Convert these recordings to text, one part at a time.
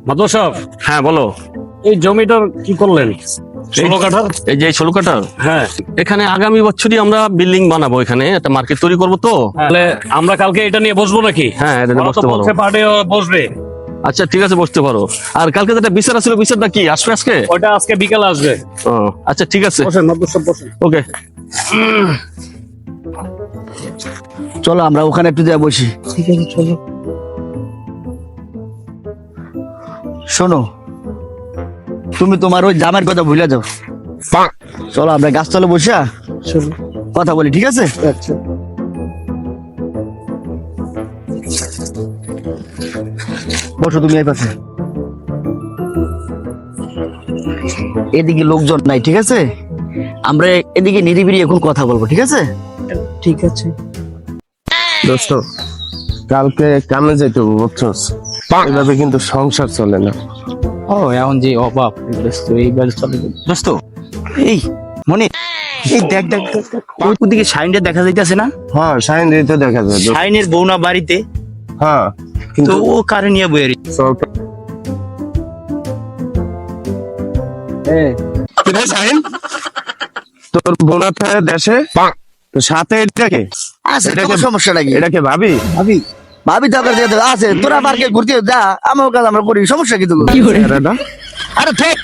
মাদুর সাহেব, হ্যাঁ বলো। এই জমিটার কি করলেন? 16 কাঠার। এই যে 16 কাঠার, হ্যাঁ, এখানে আগামী বছরই আমরা বিল্ডিং বানাবো, এখানে একটা মার্কেট তৈরি করবো তো। তাহলে আমরা কালকে এটা নিয়ে বসবো নাকি? হ্যাঁ, এটা নিয়ে ওরা তো বসতে পারো। বলছে পার্টি বসবে। আচ্ছা ঠিক আছে, বসতে পারো। আর কালকে যেটা বিচার ছিল, বিচারটা কি আসবে আজকে? ওটা আজকে বিকালে আসবে। ও, আচ্ছা ঠিক আছে, বসেন মাদুর সাহেব, বসেন। ওকে। চলো আমরা ওখানে একটু যা বসি। ঠিক আছে চলো। শোনো, তুমি তোমার ওই জামের কথা ভুলে যাও। চলো আমরা গাছতলে বসে কথা বলি, ঠিক আছে? আচ্ছা, বসো তুমি এই পাশে। এদিকে লোকজন নাই, ঠিক আছে? আমরা এদিকে নিরিবিলি এখন কথা বলবো, ঠিক আছে? ঠিক আছে। দোস্ত, কালকে কামে যেতে হবে, বুঝছস? এভাবে কিন্তু সংসার চলে না। ও এখন যে অভাব দোস্ত, এইবার চলে যাবে। দোস্ত, এই মনে এই দেখ দেখ দেখ, দেখ, ওই দিকে শাইনটা দেখা যাইতেছে না? হ্যাঁ, সাইন দিতে দেখা যায় দোস্ত। শাইনের বউ না বাড়িতে? হ্যাঁ, তো কিন্তু ও কারে নিয়ে বইয়ে চল তো। কিরে শাহিন, তোর বোনা থাকে দেশে, তো সাথে এটাকে আছে, এটাকে- কোনো সমস্যা নাই। এটাকে ভাবি ভাবি ভাবি তো আছে, তোরা পার্কে ঘুরতে যা, আমার কাজ আমরা করি, সমস্যা কি তোর? এরাটা? আরে থাক,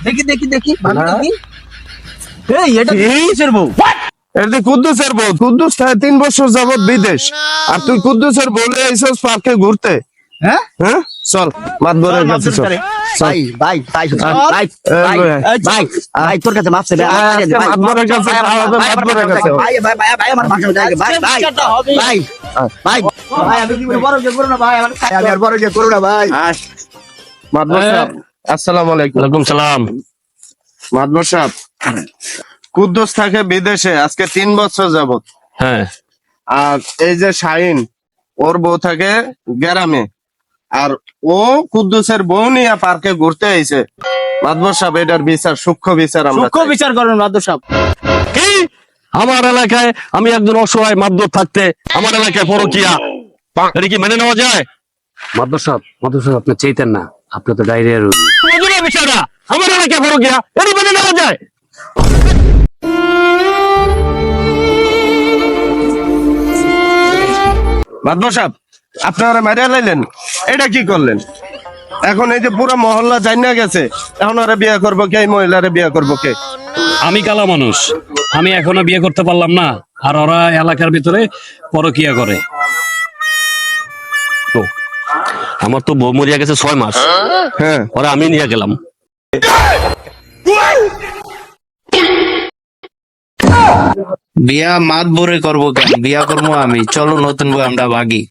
দেখি দেখি দেখি ভাবি দেখি। এই এটা কিসের বউ? এটা তুই কুদ্দুসের বউ। কুদ্দুস থাকে 3 বছর যাবত বিদেশ, আর তুই কুদ্দুসের বলে আইসস পার্কে ঘুরতে। হ্যাঁ হ্যাঁ, চল মাতবরের কাছে চল। ভাই ভাই ভাই ভাই ভাই ভাই ভাই তোর কাছে মাপ চাইবে, মাতবরের কাছে মাতবরের কাছে। ভাই ভাই ভাই ভাই আমার ভাষা ভাই ভাই ভাই ভাই ভাই ভাই আমি কি বড় যে করব না ভাই, আমি আর বড় যে করব না ভাই। মাতবর সাহেব, আসসালামু আলাইকুম। ওয়ালাইকুম সালাম। মাতবর সাহেব, কুদ্দুস থাকে বিদেশে আজকে 3 বছর যাবত, হ্যাঁ, আর এই যে শাহিন, ওর বউ থাকে গ্রামে, আর ও কুদ্দুসের বউ নিয়ে পার্কে ঘুরতে আইছে। মাতবর সাহেব, এটার বিচার, সূক্ষ্ম বিচার আমরা সূক্ষ্ম চাই। বিচার করুন মাদুর সাহেব। কি আমার এলাকায় আমি একজন অসহায় মাদুর থাকতে আমার এলাকায় পরকিয়া, এটা কি মেনে নেওয়া যায়? মাদুর সাহেব, আপনি চাইতেন না, আপনি তো ডায়রিয়া রোগী। বুঝলে বিষয়টা, আমার এলাকায় পরকিয়া, এটা মেনে নেওয়া যায়? মাতবর সাহেব, আপনারা মারিয়া লাইলেন, এটা কি করলেন? এখন এই যে পুরো মহল্লা জানা গেছে, এখন আরে বিয়ে করবো কে? এই মহিলারে বিয়ে করবো কে? আমি কালা মানুষ, আমি এখনো বিয়ে করতে পারলাম না, আর ওরা এলাকার ভিতরে পরকিয়া করে। আমার তো বউ মরিয়া গেছে 6 মাস, হ্যাঁ, ওরা আমি নিয়ে গেলাম। বিয়া মাত ভরে করবো কেন? বিয়া করবো আমি। চলো নতুন বই আমরা ভাগি।